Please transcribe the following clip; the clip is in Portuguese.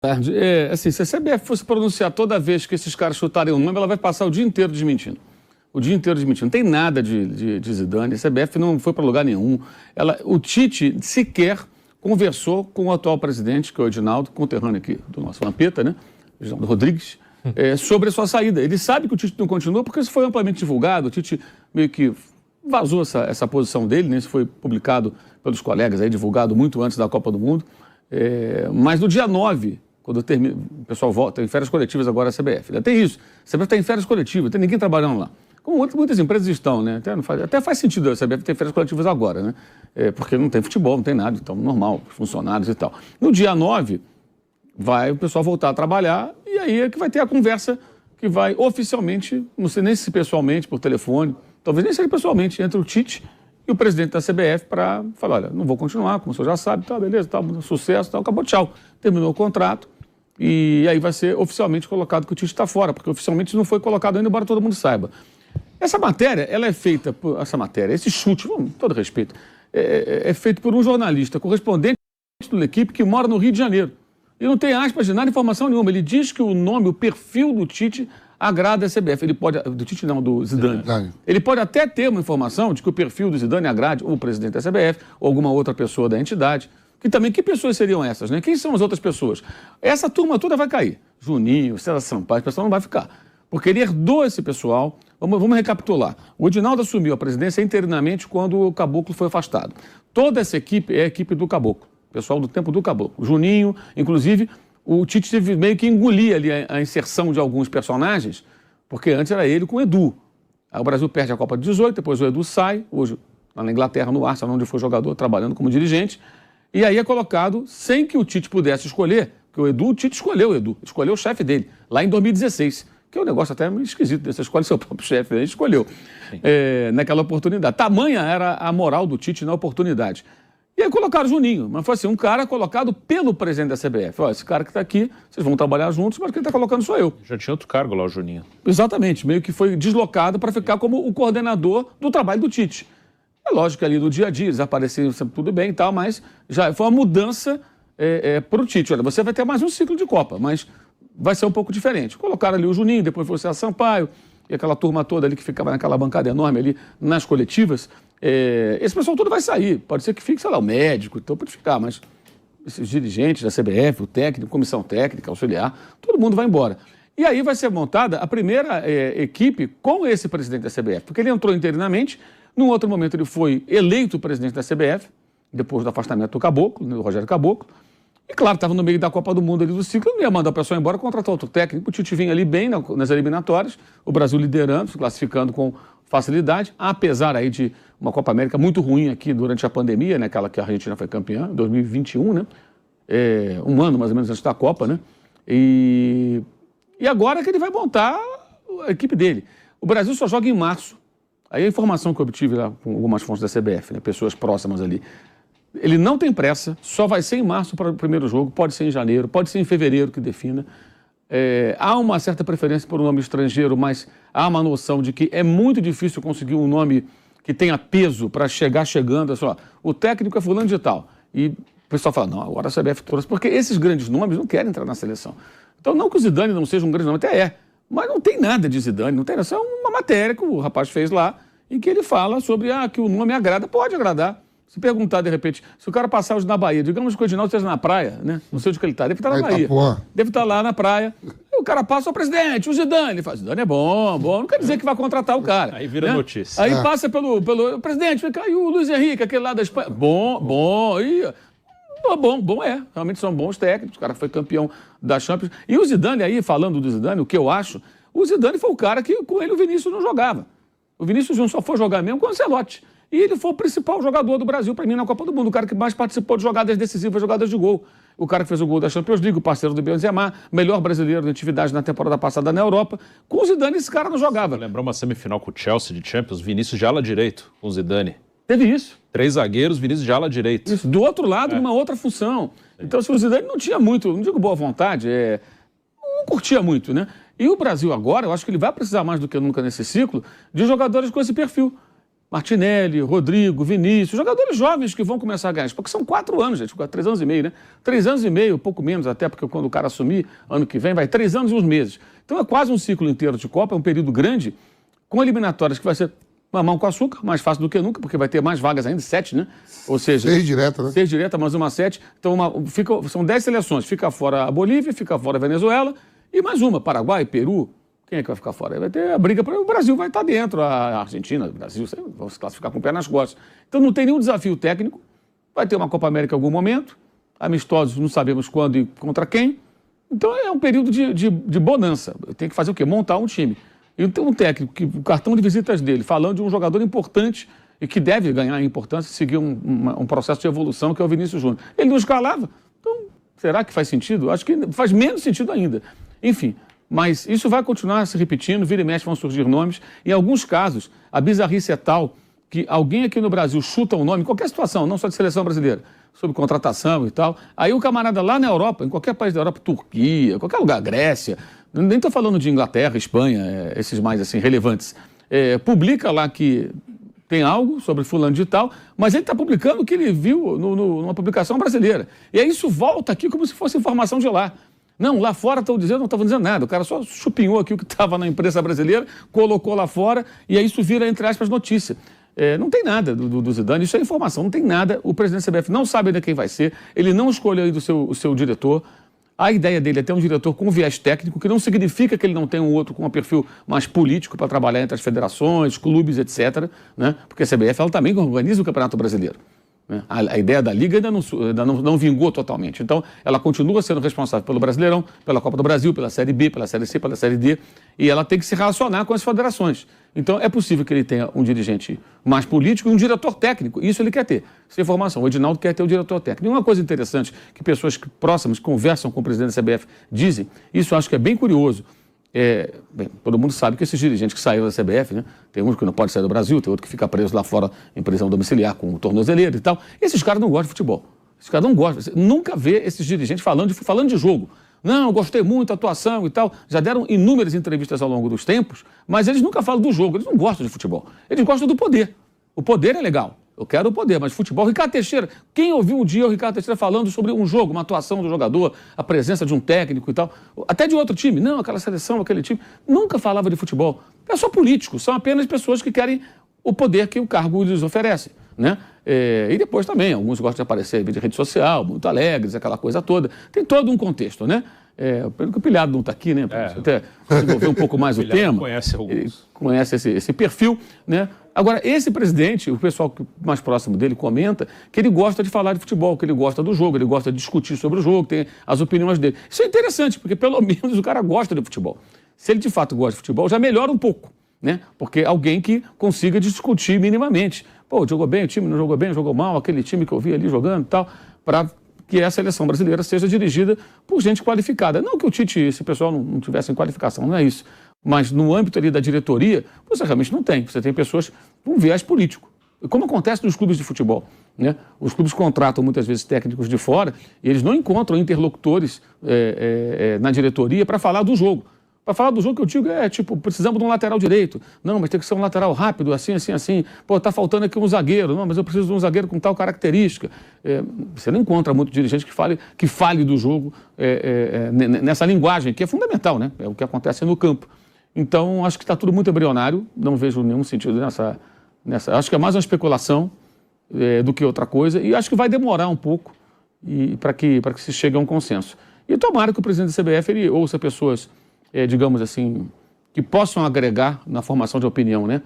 Tarde. Assim, se a CBF fosse pronunciar toda vez que esses caras chutarem o nome, ela vai passar o dia inteiro desmentindo. O dia inteiro desmentindo. Não tem nada de Zidane. A CBF não foi para lugar nenhum. O Tite sequer conversou com o atual presidente, que é o Edinaldo, conterrâneo aqui do nosso Vampeta, né? Edinaldo Rodrigues, sobre a sua saída. Ele sabe que o Tite não continua porque isso foi amplamente divulgado. O Tite meio que vazou essa posição dele, né? Isso foi publicado pelos colegas, aí, divulgado muito antes da Copa do Mundo. Mas no dia 9, quando termina, o pessoal volta, tem férias coletivas agora a CBF. Ainda tem isso. A CBF está em férias coletivas, não tem ninguém trabalhando lá. Como muitas empresas estão, né? Até faz sentido a CBF ter férias coletivas agora, né? Porque não tem futebol, não tem nada, então normal, funcionários e tal. No dia 9, vai o pessoal voltar a trabalhar e aí é que vai ter a conversa que vai oficialmente, não sei nem se pessoalmente, por telefone, talvez nem seja pessoalmente, entre o Tite e o presidente da CBF para falar, olha, não vou continuar, como o senhor já sabe, tá, beleza, tá, sucesso, tá, acabou, tchau. Terminou o contrato e aí vai ser oficialmente colocado que o Tite está fora, porque oficialmente não foi colocado ainda, embora todo mundo saiba. Essa matéria, ela é feita por... Esse chute, com todo respeito, é feito por um jornalista correspondente da equipe que mora no Rio de Janeiro. E não tem aspas de nada, informação nenhuma. Ele diz que o nome, o perfil do Tite agrada a CBF. Ele pode... Do Tite não, do Zidane. Ele pode até ter uma informação de que o perfil do Zidane agrade o presidente da CBF ou alguma outra pessoa da entidade. Que pessoas seriam essas, né? Quem são as outras pessoas? Essa turma toda vai cair. Juninho, César Sampaio, o pessoal não vai ficar. Porque ele herdou esse pessoal. Vamos recapitular. O Edinaldo assumiu a presidência interinamente quando o Caboclo foi afastado. Toda essa equipe é a equipe do Caboclo. Pessoal do tempo do Caboclo. Juninho, inclusive, o Tite teve meio que engolir ali a inserção de alguns personagens, porque antes era ele com o Edu. Aí o Brasil perde a Copa de 18, depois o Edu sai, hoje lá na Inglaterra, no Arsenal, onde foi jogador, trabalhando como dirigente. E aí é colocado sem que o Tite pudesse escolher, porque o Tite escolheu o Edu, escolheu o chefe dele, lá em 2016. Que é um negócio até meio esquisito, você escolhe seu próprio chefe, ele escolheu naquela oportunidade. Tamanha era a moral do Tite na oportunidade. E aí colocaram o Juninho, mas foi assim, um cara colocado pelo presidente da CBF. Olha, esse cara que está aqui, vocês vão trabalhar juntos, mas quem está colocando sou eu. Já tinha outro cargo lá, o Juninho. Exatamente, meio que foi deslocado para ficar como o coordenador do trabalho do Tite. É lógico que ali no dia a dia eles apareciam sempre tudo bem e tal, mas já foi uma mudança para o Tite. Olha, você vai ter mais um ciclo de Copa, mas vai ser um pouco diferente. Colocaram ali o Juninho, depois foi o César Sampaio, e aquela turma toda ali que ficava naquela bancada enorme ali nas coletivas. Esse pessoal todo vai sair. Pode ser que fique, sei lá, o médico, então pode ficar, mas esses dirigentes da CBF, o técnico, comissão técnica, auxiliar, todo mundo vai embora. E aí vai ser montada a primeira equipe com esse presidente da CBF, porque ele entrou interinamente, num outro momento ele foi eleito presidente da CBF, depois do afastamento do Caboclo, do Rogério Caboclo. E claro, estava no meio da Copa do Mundo ali do ciclo, não ia mandar o pessoal embora, contratar outro técnico. O Tite vinha ali bem nas eliminatórias, o Brasil liderando, se classificando com facilidade, apesar aí de uma Copa América muito ruim aqui durante a pandemia, né, aquela que a Argentina foi campeã, 2021, né? Um ano mais ou menos antes da Copa, né? E agora que ele vai montar a equipe dele. O Brasil só joga em março. Aí a informação que eu obtive lá com algumas fontes da CBF, né, pessoas próximas ali, ele não tem pressa, só vai ser em março para o primeiro jogo, pode ser em janeiro, pode ser em fevereiro que defina. Há uma certa preferência por um nome estrangeiro, mas há uma noção de que é muito difícil conseguir um nome que tenha peso para chegando, assim, ó, o técnico é fulano de tal. E o pessoal fala, não, agora a CBF trouxe, porque esses grandes nomes não querem entrar na seleção. Então não que o Zidane não seja um grande nome, até mas não tem nada de Zidane, não tem nada, é só uma matéria que o rapaz fez lá, em que ele fala sobre que o nome agrada, pode agradar. Se perguntar, de repente, se o cara passar hoje na Bahia, digamos que o Edinaldo esteja na praia, né? Não sei onde que ele está, deve estar na Bahia. Deve estar lá na praia. E o cara passa o presidente, o Zidane. Ele fala, Zidane é bom, não quer dizer que vai contratar o cara. Aí vira notícia. Aí passa pelo presidente, fica aí o Luiz Henrique, aquele lá da Espanha. Bom, realmente são bons técnicos, o cara foi campeão da Champions. E o Zidane aí, falando do Zidane, o que eu acho, o Zidane foi o cara que com ele o Vinícius não jogava. O Vinícius Júnior só foi jogar mesmo com o Ancelotti. E ele foi o principal jogador do Brasil, para mim, na Copa do Mundo. O cara que mais participou de jogadas decisivas, jogadas de gol. O cara que fez o gol da Champions League, o parceiro do Benzema, melhor brasileiro de atividade na temporada passada na Europa. Com o Zidane, esse cara não jogava. Lembrou uma semifinal com o Chelsea de Champions, Vinícius de ala direito, com o Zidane. Teve isso. 3 zagueiros, Vinícius de ala direito. Isso, do outro lado, numa outra função. Então, se o Zidane não tinha muito, não digo boa vontade, não curtia muito, né? E o Brasil agora, eu acho que ele vai precisar mais do que nunca nesse ciclo, de jogadores com esse perfil. Martinelli, Rodrigo, Vinícius, jogadores jovens que vão começar a ganhar, porque são 4 anos, gente, 3 anos e meio, né? 3 anos e meio, pouco menos até, porque quando o cara assumir, ano que vem, vai 3 anos e uns meses. Então é quase um ciclo inteiro de Copa, é um período grande, com eliminatórias que vai ser mamão com açúcar, mais fácil do que nunca, porque vai ter mais vagas ainda, 7, né? Ou seja... 6 direta, né? 6 direta, mais uma 7. Então são 10 seleções, fica fora a Bolívia, fica fora a Venezuela, e mais uma, Paraguai, Peru. Quem é que vai ficar fora? Aí vai ter a briga, o Brasil vai estar dentro, a Argentina, o Brasil, vão se classificar com o pé nas costas. Então não tem nenhum desafio técnico, vai ter uma Copa América em algum momento, amistosos não sabemos quando e contra quem. Então é um período de bonança. Tem que fazer o quê? Montar um time. E tem um técnico, que o cartão de visitas dele, falando de um jogador importante e que deve ganhar importância e seguir um processo de evolução, que é o Vinícius Júnior. Ele não escalava, então será que faz sentido? Acho que faz menos sentido ainda. Enfim... Mas isso vai continuar se repetindo, vira e mexe vão surgir nomes. Em alguns casos, a bizarrice é tal que alguém aqui no Brasil chuta um nome, em qualquer situação, não só de seleção brasileira, sobre contratação e tal. Aí o camarada lá na Europa, em qualquer país da Europa, Turquia, qualquer lugar, Grécia, nem estou falando de Inglaterra, Espanha, esses mais assim relevantes, publica lá que tem algo sobre fulano de tal, mas ele está publicando o que ele viu numa publicação brasileira. E aí isso volta aqui como se fosse informação de lá. Não, lá fora estão dizendo, não estavam dizendo nada. O cara só chupinhou aqui o que estava na imprensa brasileira, colocou lá fora, e aí isso vira, entre aspas, notícia. Não tem nada do Zidane, isso é informação, não tem nada. O presidente da CBF não sabe ainda quem vai ser, ele não escolheu ainda o seu diretor. A ideia dele é ter um diretor com viés técnico, que não significa que ele não tenha um outro com um perfil mais político para trabalhar entre as federações, clubes, etc. Né? Porque a CBF ela também organiza o Campeonato Brasileiro. A ideia da Liga ainda não vingou totalmente. Então, ela continua sendo responsável pelo Brasileirão, pela Copa do Brasil, pela Série B, pela Série C, pela Série D, e ela tem que se relacionar com as federações. Então, é possível que ele tenha um dirigente mais político e um diretor técnico. Isso ele quer ter. Essa informação. O Edinaldo quer ter o diretor técnico. E uma coisa interessante que pessoas próximas conversam com o presidente da CBF dizem, isso eu acho que é bem curioso. Bem, todo mundo sabe que esses dirigentes que saíram da CBF, né? Tem um que não pode sair do Brasil, tem outro que fica preso lá fora em prisão domiciliar com tornozeleira e tal. Esses caras não gostam de futebol. Esses caras não gostam. Você nunca vê esses dirigentes falando de jogo. Não, eu gostei muito da atuação e tal. Já deram inúmeras entrevistas ao longo dos tempos, mas eles nunca falam do jogo. Eles não gostam de futebol. Eles gostam do poder. O poder é legal. Eu quero o poder, mas futebol... Ricardo Teixeira, quem ouviu um dia o Ricardo Teixeira falando sobre um jogo, uma atuação do jogador, a presença de um técnico e tal, até de outro time, não, aquela seleção, aquele time, nunca falava de futebol. É só político, são apenas pessoas que querem o poder que o cargo lhes oferece, né? E depois também, alguns gostam de aparecer em rede social, muito alegres, aquela coisa toda. Tem todo um contexto, né? Pelo que o Pilhado não está aqui, né? Para você até desenvolver um pouco mais o tema. Conhece alguns. Ele conhece esse perfil, né? Agora, esse presidente, o pessoal mais próximo dele comenta que ele gosta de falar de futebol, que ele gosta do jogo, ele gosta de discutir sobre o jogo, tem as opiniões dele. Isso é interessante, porque pelo menos o cara gosta de futebol. Se ele de fato gosta de futebol, já melhora um pouco, né? Porque alguém que consiga discutir minimamente. Pô, jogou bem o time, não jogou bem, jogou mal, aquele time que eu vi ali jogando e tal, para que a seleção brasileira seja dirigida por gente qualificada. Não que o Tite e esse pessoal não tivessem qualificação, não é isso. Mas no âmbito ali da diretoria, você realmente não tem. Você tem pessoas com viés político. Como acontece nos clubes de futebol, né? Os clubes contratam muitas vezes técnicos de fora e eles não encontram interlocutores na diretoria para falar do jogo. Para falar do jogo que eu digo tipo, precisamos de um lateral direito. Não, mas tem que ser um lateral rápido, assim, assim, assim. Pô, tá faltando aqui um zagueiro. Não, mas eu preciso de um zagueiro com tal característica. Você não encontra muito dirigente que fale do jogo nessa linguagem, que é fundamental, né? É o que acontece no campo. Então, acho que está tudo muito embrionário. Não vejo nenhum sentido nessa... Acho que é mais uma especulação do que outra coisa. E acho que vai demorar um pouco para que se chegue a um consenso. E tomara que o presidente da CBF ele ouça pessoas... digamos assim, que possam agregar na formação de opinião, né?